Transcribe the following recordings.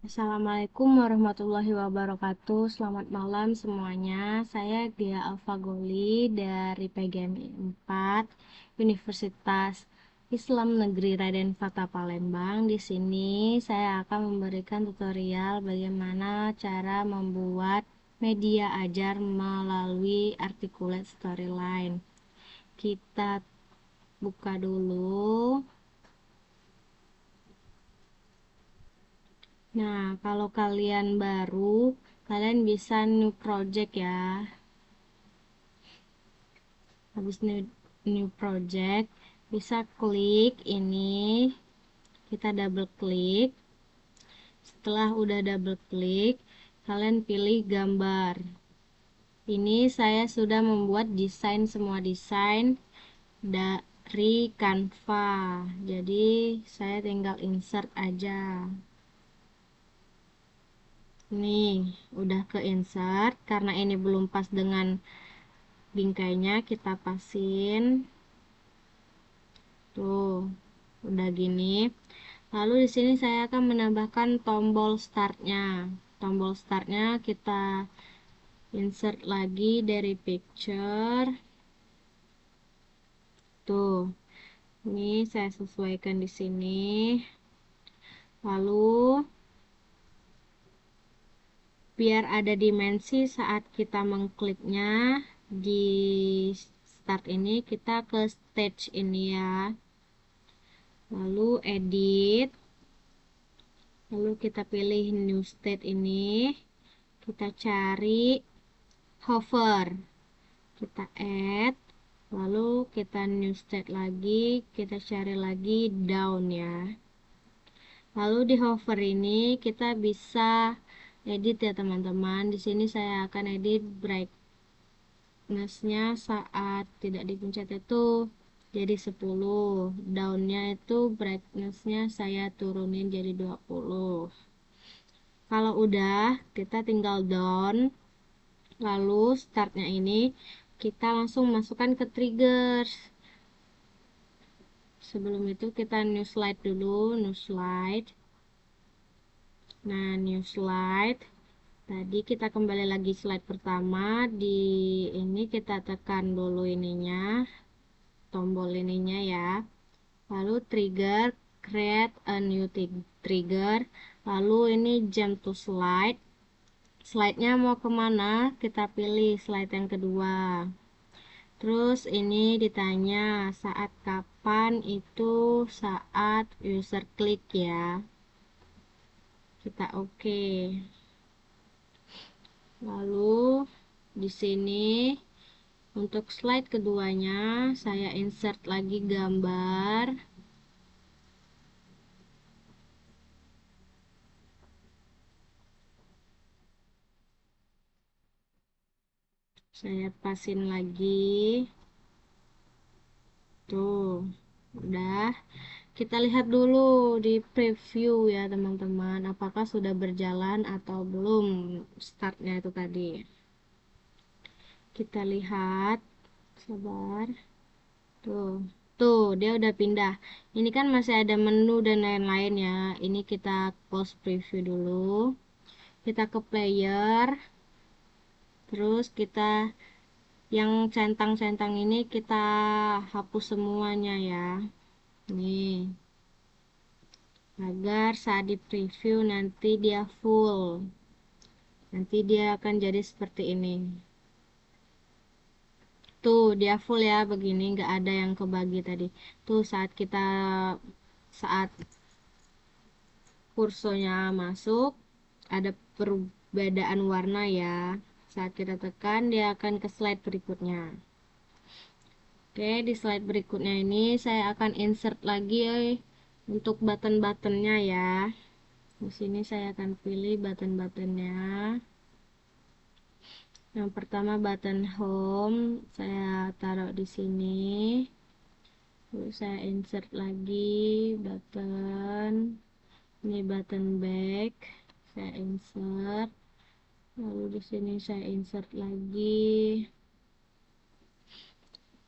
Assalamualaikum warahmatullahi wabarakatuh. Selamat malam semuanya. Saya Gia Alfagoli dari PGMI 4 Universitas Islam Negeri Raden Fatah Palembang. Di sini saya akan memberikan tutorial bagaimana cara membuat media ajar melalui articulate storyline. Kita buka dulu. Nah, kalau kalian baru, kalian bisa new project ya. Habis new project, bisa klik ini, kita double klik. Setelah udah double klik, kalian pilih gambar. Ini saya sudah membuat desain, semua desain dari Canva. Jadi saya tinggal insert aja. Nih, udah ke insert. Karena ini belum pas dengan bingkainya, kita pasin. Tuh, udah gini. Lalu di sini saya akan menambahkan tombol startnya. Tombol startnya kita insert lagi dari picture. Tuh, ini saya sesuaikan di sini. Lalu biar ada dimensi saat kita mengkliknya di start ini, kita ke stage ini ya. Lalu edit. Lalu kita pilih new state ini. Kita cari hover. Kita add. Lalu kita new state lagi. Kita cari lagi down ya. Lalu di hover ini kita bisa edit ya teman-teman. Di sini saya akan edit brightness-nya saat tidak dipencet itu jadi 10. Down-nya itu brightness-nya saya turunin jadi 20. Kalau udah, kita tinggal down. Lalu startnya ini kita langsung masukkan ke triggers. Sebelum itu kita new slide dulu, new slide. Nah, new slide. Tadi kita kembali lagi slide pertama. Di ini kita tekan dulu ininya, tombol ininya ya. Lalu trigger, create a new trigger. Lalu ini jump to slide. Slide-nya mau kemana? Kita pilih slide yang kedua. Terus ini ditanya saat kapan, itu saat user klik ya. Kita oke. Lalu di sini untuk slide keduanya saya insert lagi gambar. Saya pasin lagi. Tuh, udah. Kita lihat dulu di preview ya teman-teman, apakah sudah berjalan atau belum startnya itu tadi. Kita lihat, sabar. Tuh, dia udah pindah. Ini kan masih ada menu dan lain-lain ya. Ini kita close preview dulu. Kita ke player. Terus kita yang centang-centang ini kita hapus semuanya ya. Nih, agar saat di preview nanti dia full. Nanti dia akan jadi seperti ini. Tuh, dia full ya begini, nggak ada yang kebagi tadi. Tuh, saat kursornya masuk, ada perbedaan warna ya. Saat kita tekan, dia akan ke slide berikutnya. Oke, di slide berikutnya ini saya akan insert lagi untuk button-buttonnya ya. Di sini saya akan pilih button-buttonnya. Yang pertama button home, saya taruh di sini. Lalu saya insert lagi button. Ini button back, saya insert. Lalu di sini saya insert lagi.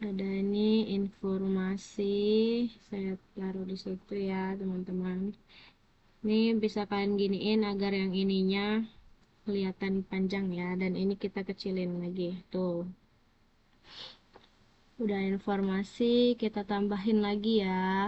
Ada ini informasi, saya taruh di situ ya teman-teman. Ini bisa kalian giniin agar yang ininya kelihatan panjang ya, dan ini kita kecilin lagi tuh. Udah informasi, kita tambahin lagi ya.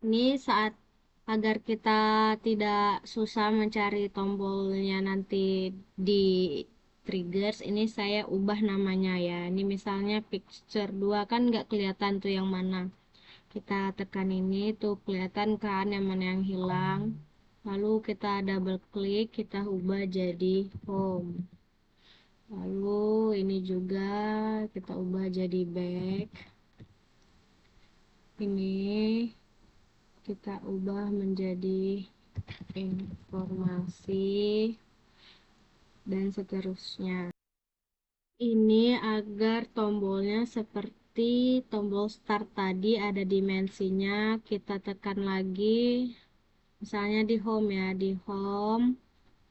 Ini saat agar kita tidak susah mencari tombolnya nanti di triggers, ini saya ubah namanya ya. Ini misalnya picture 2 kan nggak kelihatan tuh yang mana. Kita tekan ini tuh kelihatan kan yang mana yang hilang. Lalu kita double klik, kita ubah jadi home. Lalu ini juga kita ubah jadi back. Ini kita ubah menjadi informasi dan seterusnya. Ini agar tombolnya seperti tombol start tadi ada dimensinya, kita tekan lagi misalnya di home ya, di home,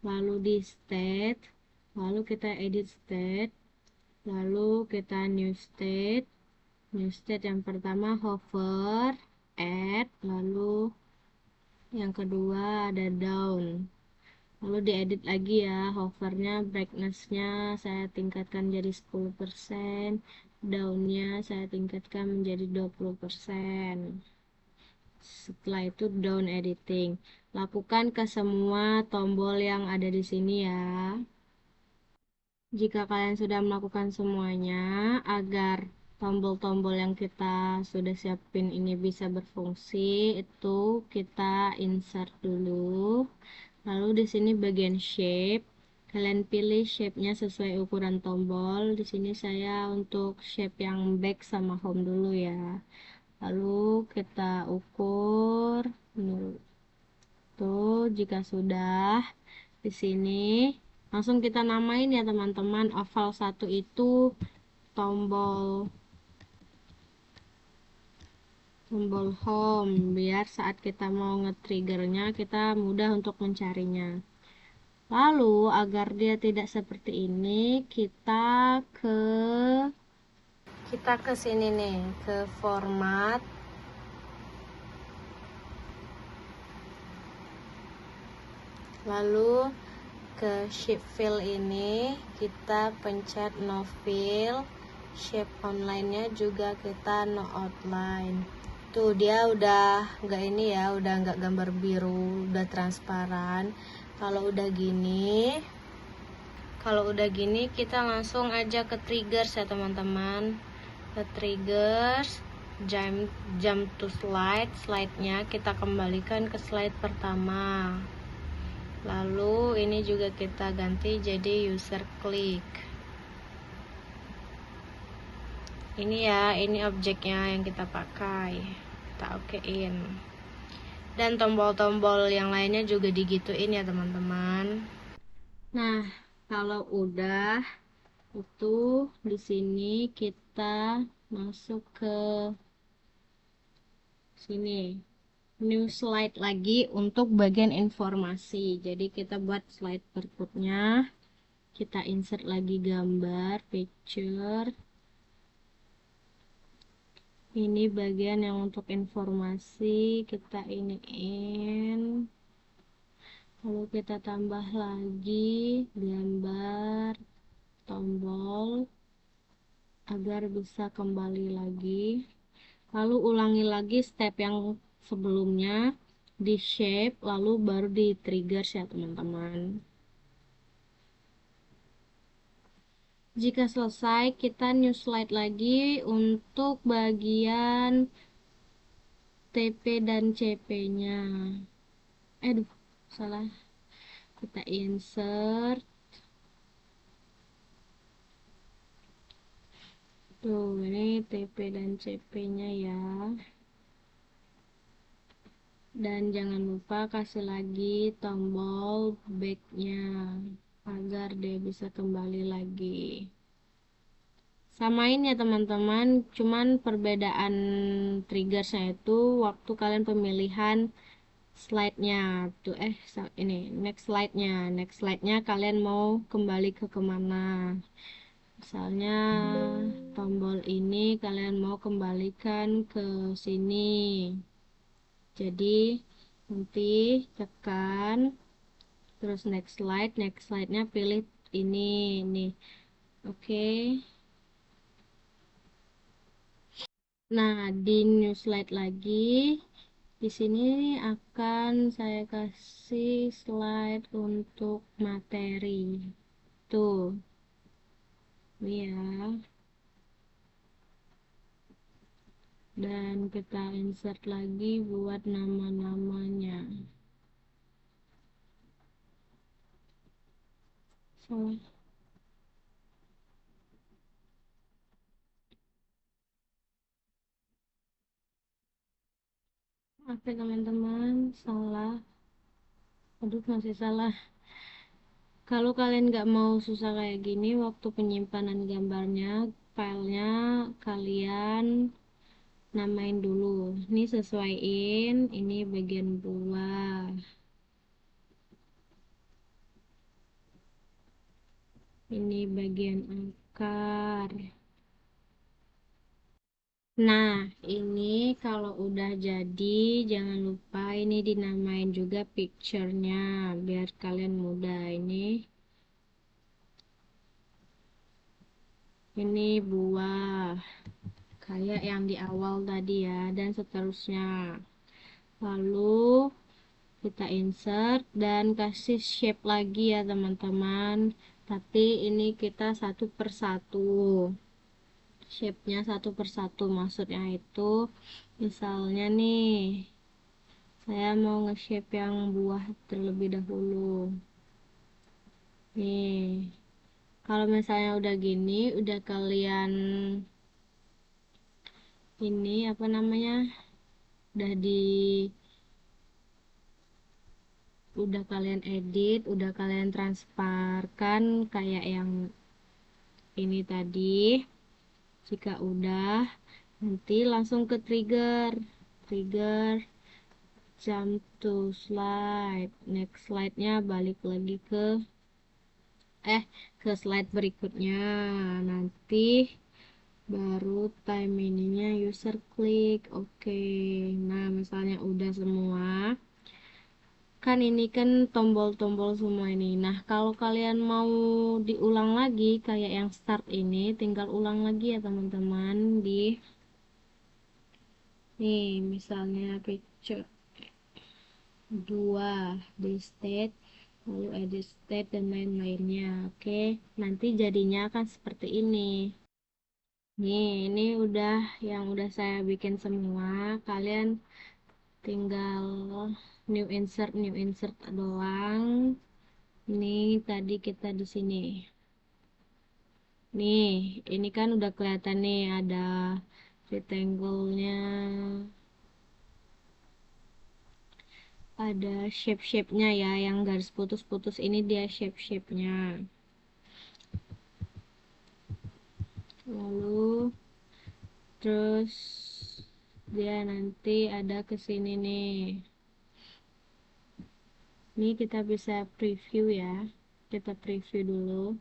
lalu di state, lalu kita edit state, lalu kita new state yang pertama hover, add, lalu yang kedua ada down, lalu diedit lagi ya, hovernya brightnessnya saya tingkatkan jadi 10%, downnya saya tingkatkan menjadi 20%. Setelah itu down editing, lakukan ke semua tombol yang ada di sini ya. Jika kalian sudah melakukan semuanya, agar tombol-tombol yang kita sudah siapin ini bisa berfungsi, itu kita insert dulu. Lalu di sini bagian shape, kalian pilih shape-nya sesuai ukuran tombol. Di sini saya untuk shape yang back sama home dulu ya. Lalu kita ukur. Tuh, jika sudah di sini langsung kita namain ya teman-teman. Oval 1 itu tombol home, biar saat kita mau nge-triggernya kita mudah untuk mencarinya. Lalu agar dia tidak seperti ini, kita ke sini nih, ke format. Lalu ke shape fill ini kita pencet no fill, shape online-nya juga kita no outline. Tuh dia udah nggak ini ya, udah nggak gambar biru, udah transparan. Kalau udah gini kita langsung aja ke triggers ya teman-teman. Ke triggers, jump to slide-nya kita kembalikan ke slide pertama. Lalu ini juga kita ganti jadi user click. Ini ya, ini objeknya yang kita pakai. Kita okein. Dan tombol-tombol yang lainnya juga digituin ya teman-teman. Nah, kalau udah itu di sini kita masuk ke sini. New slide lagi untuk bagian informasi. Jadi kita buat slide berikutnya. Kita insert lagi gambar, picture. Ini bagian yang untuk informasi, kita iniin. Lalu kita tambah lagi gambar tombol agar bisa kembali lagi. Lalu ulangi lagi step yang sebelumnya di shape, lalu baru di trigger ya teman-teman. Jika selesai, kita new slide lagi untuk bagian TP dan CP-nya. Aduh, salah. Kita insert. Tuh, ini TP dan CP-nya ya. Dan jangan lupa kasih lagi tombol back-nya agar dia bisa kembali lagi. Samain ya teman-teman, cuman perbedaan triggersnya itu waktu kalian pemilihan slide-nya tuh ini next slide-nya kalian mau kembali ke kemana. Misalnya tombol ini kalian mau kembalikan ke sini. Jadi Nanti tekan, terus next slide-nya pilih ini. Oke. Nah, di new slide lagi, di sini akan saya kasih slide untuk materi. Tuh, ini ya. Dan kita insert lagi buat nama-namanya. Salah. Oke teman-teman, salah. Aduh, masih salah. Kalau kalian nggak mau susah kayak gini, waktu penyimpanan gambarnya, filenya kalian namain dulu. Ini sesuaiin, ini bagian buah, ini bagian akar. Nah, ini kalau udah jadi, jangan lupa ini dinamain juga picture-nya, biar kalian mudah. Ini buah, kayak yang di awal tadi ya, dan seterusnya. Lalu kita insert dan kasih shape lagi ya teman-teman, tapi ini kita satu persatu, shape-nya satu persatu, maksudnya itu misalnya nih saya mau nge-shape yang buah terlebih dahulu nih. Kalau misalnya udah gini, udah kalian ini apa namanya, udah di udah kalian edit, udah kalian transferkan kayak yang ini tadi. Jika udah, nanti langsung ke trigger jump to slide. Next slide-nya balik lagi ke slide berikutnya. Nanti baru time ininya user klik. Oke. Nah, misalnya udah semua, kan ini kan tombol-tombol semua ini. Nah, kalau kalian mau diulang lagi kayak yang start ini, tinggal ulang lagi ya teman-teman. Nih misalnya picture 2 di state, lalu edit state dan lain-lainnya. Oke, nanti jadinya akan seperti ini. Nih, ini udah yang udah saya bikin semua. Kalian tinggal new insert doang. Nih tadi kita di sini. Nih, ini kan udah kelihatan nih ada rectangle-nya, ada shape-shape-nya ya, yang garis putus-putus ini dia shape-shape-nya. Lalu terus dia nanti ada kesini nih. Ini kita bisa preview ya, kita preview dulu.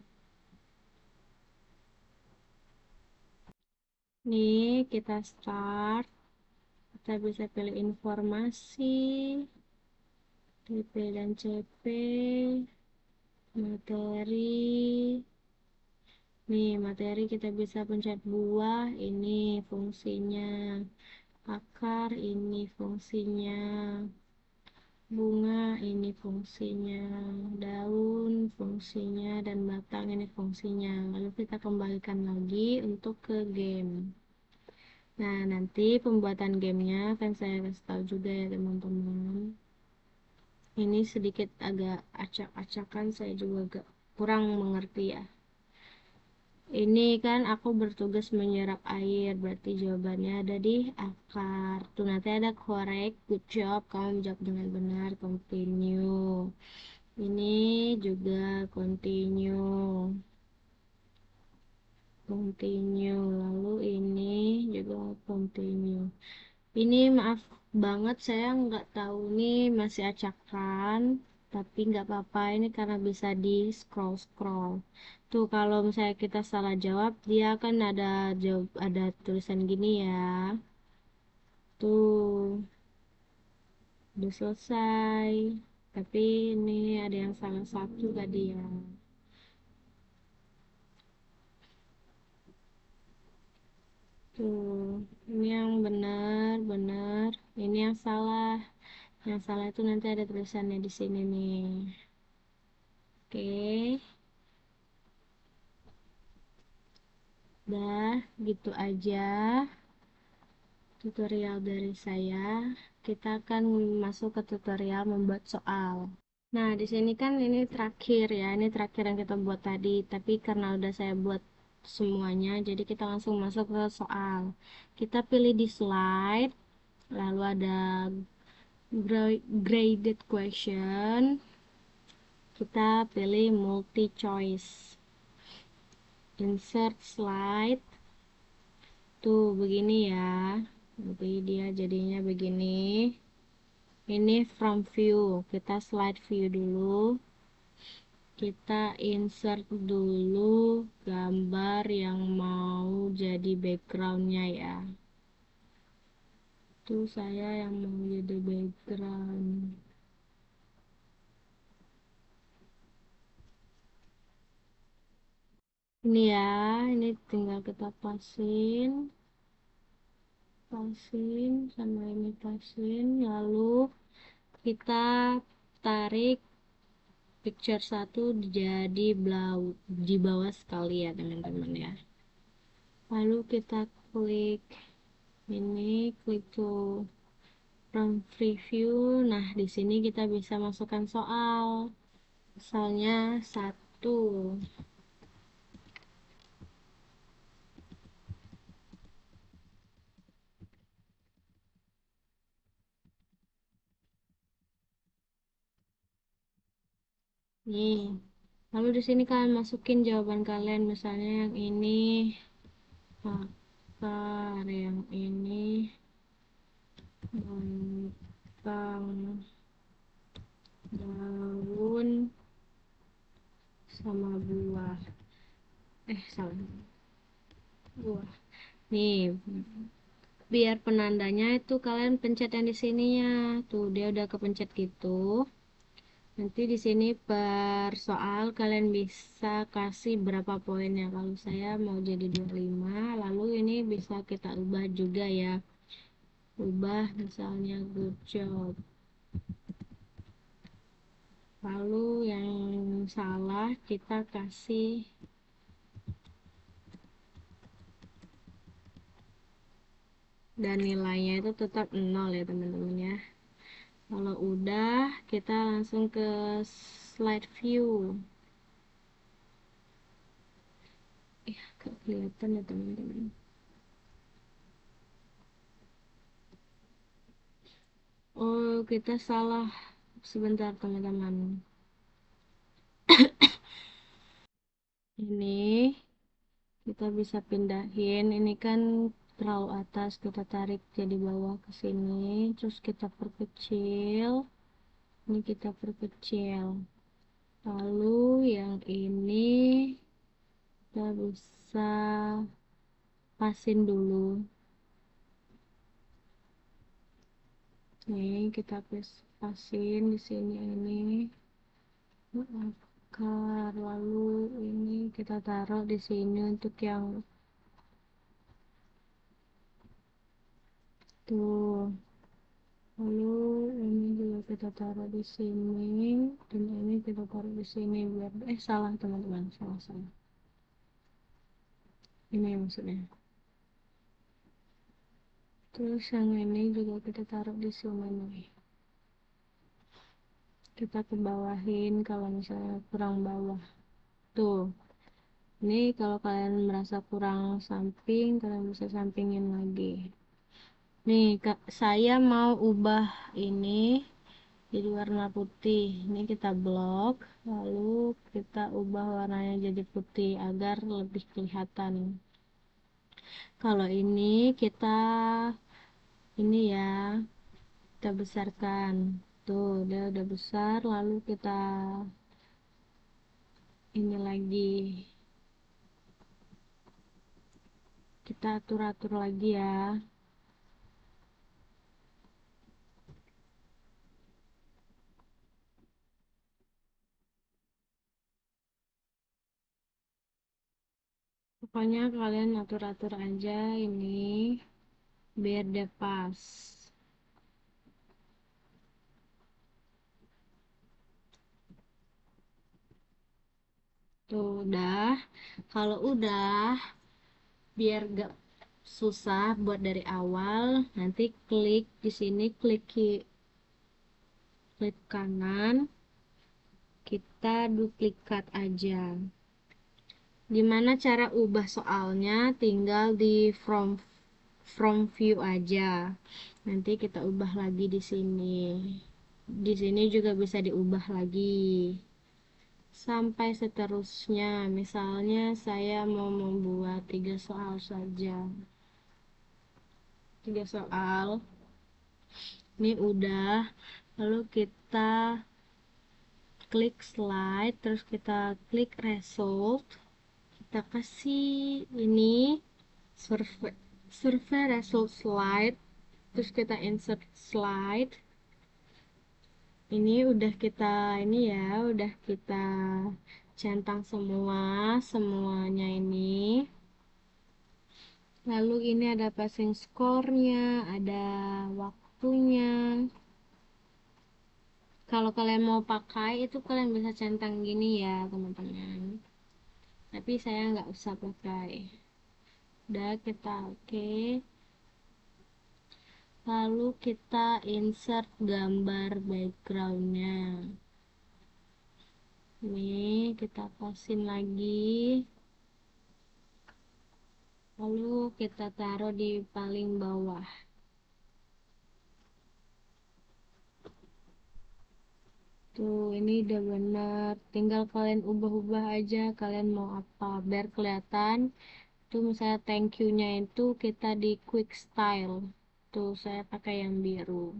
Nih kita start, kita bisa pilih informasi, DP dan CP, materi. Nih, materi kita bisa pencet buah, ini fungsinya. Akar, ini fungsinya. Bunga, ini fungsinya. Daun, fungsinya. Dan batang, ini fungsinya. Lalu kita kembalikan lagi untuk ke game. Nah, nanti pembuatan gamenya akan saya kasih tahu juga ya teman-teman. Ini sedikit agak acak-acakan, saya juga agak kurang mengerti ya. Ini kan aku bertugas menyerap air, berarti jawabannya ada di akar. Tuh nanti ada correct, good job, kamu menjawab dengan benar, continue. Ini juga continue. Lalu ini juga continue. Ini maaf banget saya nggak tahu nih masih acakan, tapi nggak apa-apa ini karena bisa di scroll tuh. Kalau misalnya kita salah jawab, dia akan ada tulisan gini ya, tuh Udah selesai. Tapi ini ada yang salah satu tadi ya. Tuh, ini yang benar, benar. Ini yang salah. Yang salah itu nanti ada tulisannya di sini nih. Oke, dah gitu aja tutorial dari saya. Kita akan masuk ke tutorial membuat soal. Nah, di sini kan ini terakhir ya. Ini terakhir yang kita buat tadi. Tapi karena udah saya buat semuanya, jadi kita langsung masuk ke soal. Kita pilih di slide, lalu ada graded question. Kita pilih multi choice. Insert slide. Tuh, begini ya. Jadi dia jadinya begini. Ini from view. Kita slide view dulu. Kita insert dulu gambar yang mau jadi backgroundnya ya. Itu saya yang mau jadi background. Ini ya, ini tinggal kita pasin sama ini pasin, lalu kita tarik picture satu jadi di bawah sekali ya teman-teman ya. Lalu kita klik ini, klik to from preview. Nah, di sini kita bisa masukkan soal. Soalnya satu. Nih. Lalu di sini kalian masukin jawaban kalian, misalnya yang ini akar, yang ini tentang daun sama buah. Salah. Buah. Nih, biar penandanya itu kalian pencet yang di sininya. Tuh, dia udah kepencet gitu. Nanti di sini per soal kalian bisa kasih berapa poinnya. Kalau saya mau jadi 25, lalu ini bisa kita ubah juga ya. Ubah misalnya good job. Lalu yang salah kita kasih, dan nilainya itu tetap 0 ya teman-teman ya. Kalau udah, kita langsung ke slide view. Gak kelihatan ya teman-teman. Oh, kita salah. Sebentar teman-teman. Ini kita bisa pindahin. Ini kan terlalu atas, kita tarik jadi bawah ke sini. Terus kita perkecil. Ini kita perkecil. Lalu yang ini kita bisa pasin dulu. Nih kita pasin di sini ini akar, lalu ini kita taruh di sini untuk yang tuh, lalu ini juga kita taruh di sini, dan ini kita taruh di sini biar salah teman-teman, salah ini maksudnya. Terus yang ini juga kita taruh di sini nih, kita ke bawahin kalau misalnya kurang bawah. Tuh, ini kalau kalian merasa kurang samping, kalian bisa sampingin lagi. Nih, Kak, saya mau ubah ini jadi warna putih. Ini kita blok, lalu kita ubah warnanya jadi putih agar lebih kelihatan. Kalau ini kita ini ya, kita besarkan. Tuh, dia udah besar, lalu kita ini lagi. Kita atur-atur lagi ya. Pokoknya kalian atur-atur aja ini biar dia pas. Tuh udah. Kalau udah, biar gak susah buat dari awal, nanti klik di sini, klik kanan, kita duplikat aja. Gimana cara ubah soalnya? Tinggal di from view aja. Nanti kita ubah lagi di sini. Di sini juga bisa diubah lagi. Sampai seterusnya. Misalnya saya mau membuat 3 soal saja. 3 soal. Ini udah. Lalu kita klik slide, terus kita klik result. Kita kasih ini survei survei result slide, terus kita insert slide. Ini udah kita udah kita centang semuanya ini. Lalu ini ada passing score-nya, ada waktunya. Kalau kalian mau pakai itu kalian bisa centang gini ya teman-teman, tapi saya nggak usah pakai. Udah kita oke. Lalu kita insert gambar backgroundnya. Ini kita pasin lagi. Lalu kita taruh di paling bawah. Tuh, ini udah bener. Tinggal kalian ubah-ubah aja kalian mau apa biar kelihatan. Tuh misalnya thank you-nya itu kita di quick style. Tuh saya pakai yang biru.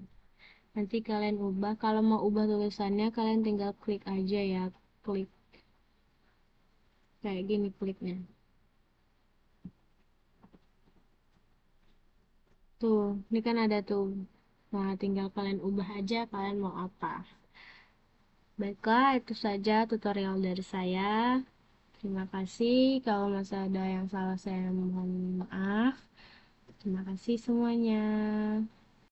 Nanti kalian ubah. Kalau mau ubah tulisannya kalian tinggal klik aja ya. Klik kayak gini kliknya. Tuh, ini kan ada tuh. Nah, tinggal kalian ubah aja kalian mau apa. Baiklah, itu saja tutorial dari saya. Terima kasih. Kalau masih ada yang salah saya mohon maaf. Terima kasih semuanya.